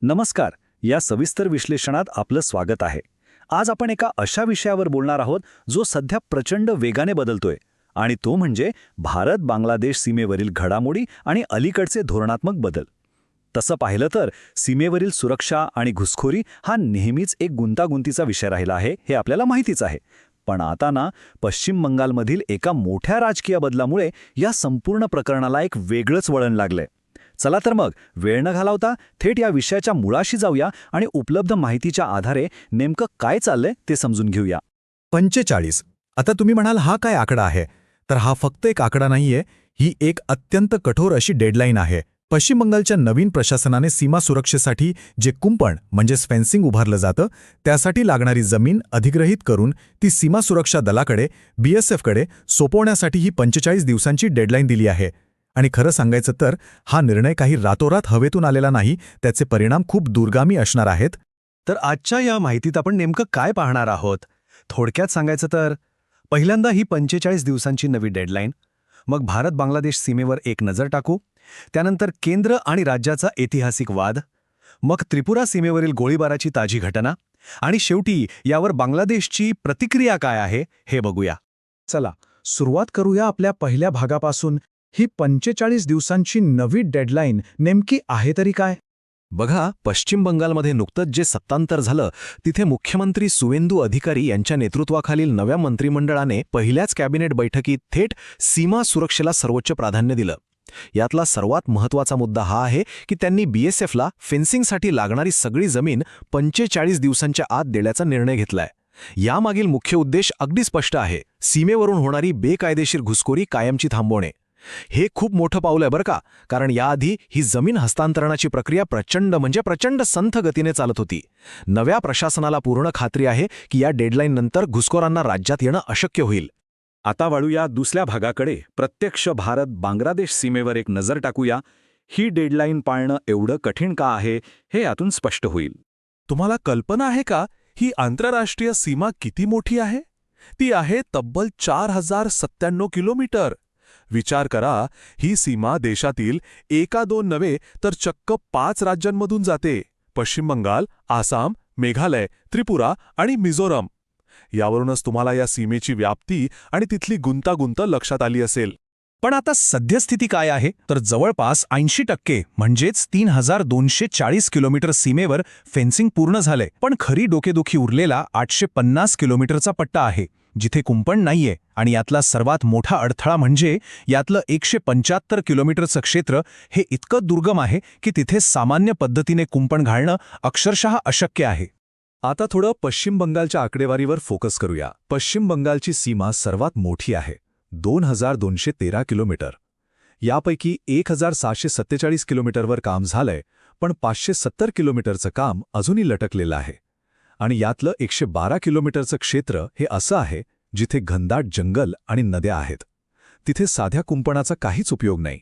नमस्कार. या सविस्तर विश्लेषणात आपलं स्वागत आहे. आज आपण एका अशा विषयावर बोलणार आहोत जो सध्या प्रचंड वेगाने बदलतोय, आणि तो म्हणजे भारत-बांगलादेश सीमेवरील घडामोडी आणि अलीकडचे धोरणात्मक बदल. तसं पाहिलं तर सीमेवरील सुरक्षा आणि घुसखोरी हा नेहमीच एक गुंतागुंतीचा विषय राहिला आहे, हे आपल्याला माहितीच आहे. पण आता ना, पश्चिम बंगालमधील एका मोठ्या राजकीय बदलामुळे या संपूर्ण प्रकरणाला एक वेगळंच वळण लागलंय. चला तर मग वेळ न घालवता थेट या विषयाच्या मुळाशी जाऊया आणि उपलब्ध माहितीच्या आधारे नेमकं काय चाललंय ते समजून घेऊया. 45. आता तुम्ही म्हणाल हा काय आकडा आहे? तर हा फक्त एक आकडा नाहीये, ही एक अत्यंत कठोर अशी डेडलाईन आहे. पश्चिम बंगालच्या नवीन प्रशासनाने सीमा सुरक्षेसाठी जे कुंपण म्हणजेच फेन्सिंग उभारलं जातं, त्यासाठी लागणारी जमीन अधिग्रहित करून ती सीमा सुरक्षा दलाकडे BSFकडे सोपवण्यासाठी ही 45 दिवसांची डेडलाईन दिली आहे. आणि खरं सांगायचं तर हा निर्णय काही रातोरात हवेतून आलेला नाही, त्याचे परिणाम खूप दूरगामी असणार आहेत. तर आजच्या या माहितीत आपण नेमकं काय पाहणार आहोत? थोडक्यात सांगायचं तर पहिल्यांदा ही 45 दिवसांची नवी डेडलाईन, मग भारत-बांगलादेश सीमेवर एक नजर टाकू, त्यानंतर केंद्र आणि राज्याचा ऐतिहासिक वाद, मग त्रिपुरा सीमेवरील गोळीबाराची ताजी घटना, आणि शेवटी यावर बांगलादेशची प्रतिक्रिया काय आहे हे बघूया. चला सुरुवात करूया आपल्या पहिल्या भागापासून. ही 45 दिवसांची नवी डेडलाईन नेमकी आहे तरी काय? बघा, पश्चिम बंगालमध्ये नुकतंच जे सत्तांतर झालं, तिथे मुख्यमंत्री सुवेंदू अधिकारी यांच्या नेतृत्वाखालील नव्या मंत्रिमंडळाने पहिल्याच कॅबिनेट बैठकीत थेट सीमा सुरक्षेला सर्वोच्च प्राधान्य दिलं. यातला सर्वात महत्त्वाचा मुद्दा हा आहे की त्यांनी BSFला फेन्सिंगसाठी लागणारी सगळी जमीन 45 दिवसांच्या आत देण्याचा निर्णय घेतलाय. यामागील मुख्य उद्देश अगदी स्पष्ट आहे: सीमेवरून होणारी बेकायदेशीर घुसखोरी कायमची थांबवणे. हे खूप मोठं पाऊल आहे बरं का, कारण याआधी ही जमीन हस्तांतरणाची प्रक्रिया प्रचंड संथ गतीने चालत होती. नव्या प्रशासनाला पूर्ण खात्री आहे की या डेडलाईननंतर घुसखोरांना राज्यात येणं अशक्य होईल. आता वळूया दुसऱ्या भागाकडे. प्रत्यक्ष भारत-बांगलादेश सीमेवर एक नजर टाकूया. ही डेडलाईन पाळणं एवढं कठीण का आहे हे यातून स्पष्ट होईल. तुम्हाला कल्पना आहे का ही आंतरराष्ट्रीय सीमा किती मोठी आहे? ती आहे तब्बल 4097 किलोमीटर. विचार करा, ही सीमा देशातील एका दोन नव्हे तर चक्क 5 राज्यांमधून जाते: पश्चिम बंगाल, आसाम, मेघालय, त्रिपुरा आणि मिझोरम. यावरूनच तुम्हाला या सीमेची व्याप्ती आणि तिथली गुंतागुंत लक्षात आली असेल. पण आता सद्यस्थिती काय आहे? तर जवळपास 80% म्हणजेच 3240 किलोमीटर सीमेवर फेन्सिंग पूर्ण झालंय. पण खरी डोकेदुखी उरलेला 850 किलोमीटरचा पट्टा आहे, जिथे कुंपण नाहीये. आणि यातला सर्वात मोठा अडथळा म्हणजे यातलं 175 किलोमीटरचं क्षेत्र हे इतकं दुर्गम आहे की तिथे सामान्य पद्धतीने कुंपण घालणं अक्षरशः अशक्य आहे. आता थोडं पश्चिम बंगालच्या आकडेवारीवर फोकस करूया. पश्चिम बंगालची सीमा सर्वात मोठी आहे, 2213 किलोमीटर. यापैकी 1747 किलोमीटरवर काम झालंय, पण 570 किलोमीटरचं काम अजूनही लटकलेलं आहे. आणि यातलं 112 किलोमीटरचं क्षेत्र हे असं आहे जिथे घनदाट जंगल आणि नद्या आहेत. तिथे साध्या कुंपणाचा काहीच उपयोग नाही.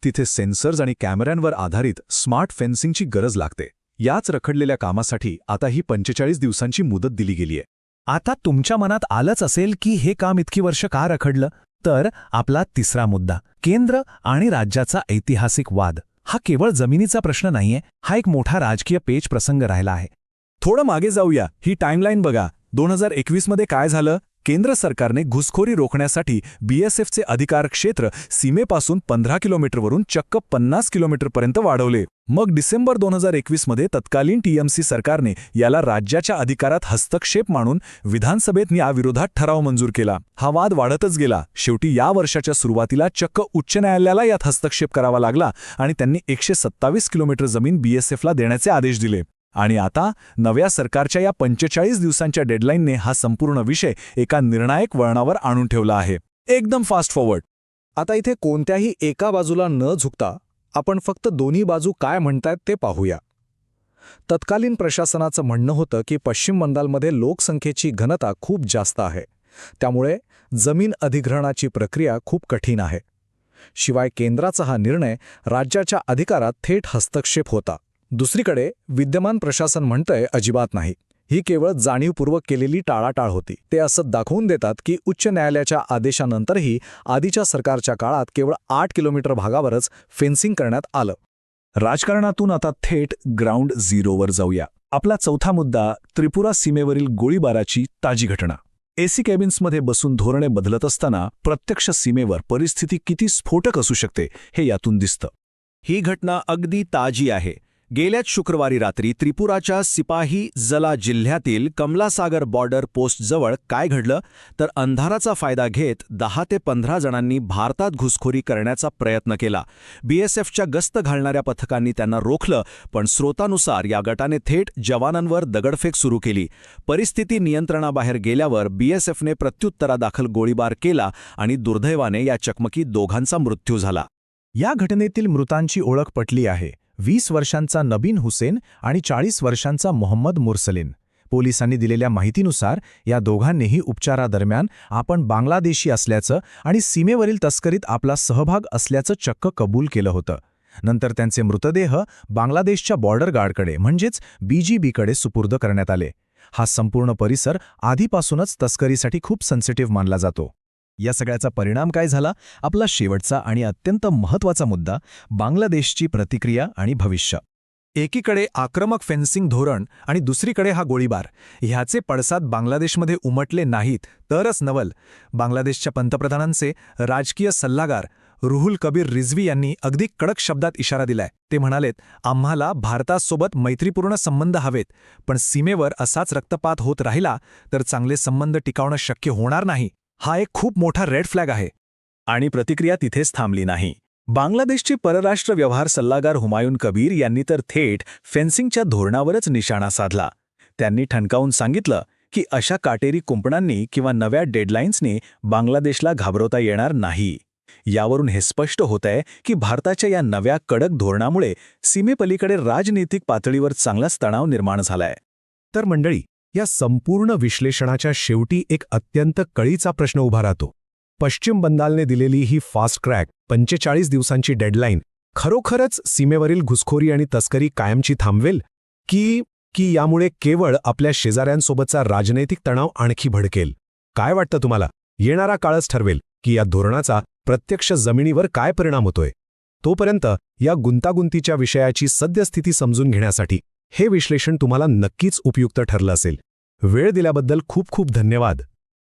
तिथे सेन्सर्स आणि कॅमेऱ्यांवर आधारित स्मार्ट फेन्सिंगची गरज लागते. याच रखडलेल्या कामासाठी आता ही 45 दिवसांची मुदत दिली गेलीय. आता तुमच्या मनात आलंच असेल की हे काम इतकी वर्ष का रखडलं? तर आपला तिसरा मुद्दा, केंद्र आणि राज्याचा ऐतिहासिक वाद. हा केवळ जमिनीचा प्रश्न नाहीये, हा एक मोठा राजकीय पेच प्रसंग राहिला आहे. थोडं मागे जाऊया. ही टाईमलाईन बघा. 2021 मध्ये काय झालं? केंद्र सरकारने घुसखोरी रोखण्यासाठी BSFचे अधिकार क्षेत्र सीमेपासून 15 किलोमीटरवरून चक्क 50 किलोमीटरपर्यंत वाढवले. मग डिसेंबर 2021 मध्ये तत्कालीन TMC सरकारने याला राज्याच्या अधिकारात हस्तक्षेप मानून विधानसभेत याविरोधात ठराव मंजूर केला. हा वाद वाढतच गेला. शेवटी या वर्षाच्या सुरुवातीला चक्क उच्च न्यायालयाला यात हस्तक्षेप करावा लागला आणि त्यांनी 127 किलोमीटर जमीन BSFला देण्याचे आदेश दिले. आणि आता नव्या सरकारच्या या 45 दिवसांच्या डेडलाईनने हा संपूर्ण विषय एका निर्णायक वळणावर आणून ठेवला आहे. एकदम फास्ट फॉरवर्ड. आता इथे कोणत्याही एका बाजूला न झुकता आपण फक्त दोन्ही बाजू काय म्हणतायत ते पाहूया. तत्कालीन प्रशासनाचं म्हणणं होतं की पश्चिम बंगालमध्ये लोकसंख्येची घनता खूप जास्त आहे, त्यामुळे जमीन अधिग्रहणाची प्रक्रिया खूप कठीण आहे. शिवाय केंद्राचा हा निर्णय राज्याच्या अधिकारात थेट हस्तक्षेप होता. दुसरीकडे विद्यमान प्रशासन म्हणतंय अजिबात नाही, ही केवळ जाणीवपूर्वक केलेली टाळाटाळ होती. ते असं दाखवून देतात की उच्च न्यायालयाच्या आदेशानंतरही आधीच्या सरकारच्या काळात केवळ 8 किलोमीटर भागावरच फेन्सिंग करण्यात आलं. राजकारणातून आता थेट ग्राउंड झिरोवर जाऊया. आपला चौथा मुद्दा त्रिपुरा सीमेवरील गोळीबाराची ताजी घटना. एसी कॅबिन्समध्ये बसून धोरणे बदलत असताना प्रत्यक्ष सीमेवर परिस्थिती किती स्फोटक असू शकते हे यातून दिसतं. ही घटना अगदी ताजी आहे. गेल्याच शुक्रवारी रात्री त्रिपुराच्या सिपाही जला जिल्ह्यातील कमलासागर बॉर्डर पोस्टजवळ काय घडलं तर अंधाराचा फायदा घेत 10 ते 15 जणांनी भारतात घुसखोरी करण्याचा प्रयत्न केला. बीएसएफच्या गस्त घालणाऱ्या पथकांनी त्यांना रोखलं, पण स्रोतानुसार या गटाने थेट जवानांवर दगडफेक सुरू केली. परिस्थिती नियंत्रणाबाहेर गेल्यावर बीएसएफने प्रत्युत्तरादाखल गोळीबार केला आणि दुर्दैवाने या चकमकीत दोघांचा मृत्यू झाला. या घटनेतील मृतांची ओळख पटली आहे. 20 वर्षांचा नबीन हुसेन आणि 40 वर्षांचा मोहम्मद मुरसलीन. पोलिसांनी दिलेल्या माहितीनुसार या दोघांनीही उपचारादरम्यान आपण बांगलादेशी असल्याचं आणि सीमेवरील तस्करीत आपला सहभाग असल्याचं चक्क कबूल केलं होतं. नंतर त्यांचे मृतदेह बांगलादेशच्या बॉर्डर गार्डकडे म्हणजेच BGBकडे सुपूर्द करण्यात आले. हा संपूर्ण परिसर आधीपासूनच तस्करीसाठी खूप सेन्सिटिव्ह मानला जातो. या सगळ्याचा परिणाम काय झाला? आपला शेवटचा आणि अत्यंत महत्त्वाचा मुद्दा, बांगलादेशची प्रतिक्रिया आणि भविष्य. एकीकडे आक्रमक फेन्सिंग धोरण आणि दुसरीकडे हा गोळीबार. ह्याचे पडसाद बांगलादेशमध्ये उमटले नाहीत तरच नवल. बांगलादेशच्या पंतप्रधानांचे राजकीय सल्लागार रुहुल कबीर रिझवी यांनी अगदी कडक शब्दात इशारा दिलाय. ते म्हणालेत, आम्हाला भारतासोबत मैत्रीपूर्ण संबंध हवेत, पण सीमेवर असाच रक्तपात होत राहिला तर चांगले संबंध टिकवणं शक्य होणार नाही. हा एक खूप मोठा रेड फ्लॅग आहे. आणि प्रतिक्रिया तिथेच थांबली नाही. बांगलादेशचे परराष्ट्र व्यवहार सल्लागार हुमायून कबीर यांनी तर थेट फेन्सिंगच्या धोरणावरच निशाणा साधला. त्यांनी ठणकावून सांगितलं की अशा काटेरी कुंपणांनी किंवा नव्या डेडलाईन्सनी बांगलादेशला घाबरवता येणार नाही. यावरून हे स्पष्ट होतंय की भारताच्या या नव्या कडक धोरणामुळे सीमेपलीकडे राजनीतिक पातळीवर चांगलाच तणाव निर्माण झालाय. तर मंडळी, या संपूर्ण विश्लेषणाच्या शेवटी एक अत्यंत कळीचा प्रश्न उभा राहतो. पश्चिम बंगालने दिलेली ही फास्ट ट्रॅक 45 दिवसांची डेडलाईन खरोखरच सीमेवरील घुसखोरी आणि तस्करी कायमची थांबवेल की यामुळे केवळ आपल्या शेजाऱ्यांसोबतचा राजनैतिक तणाव आणखी भडकेल? काय वाटतं तुम्हाला? येणारा काळच ठरवेल की या धोरणाचा प्रत्यक्ष जमिनीवर काय परिणाम होतोय. तोपर्यंत या गुंतागुंतीच्या विषयाची सद्यस्थिती समजून घेण्यासाठी हे विश्लेषण तुम्हाला नक्कीच उपयुक्त ठरलं असेल. वेळ दिल्याबद्दल खूप खूप धन्यवाद.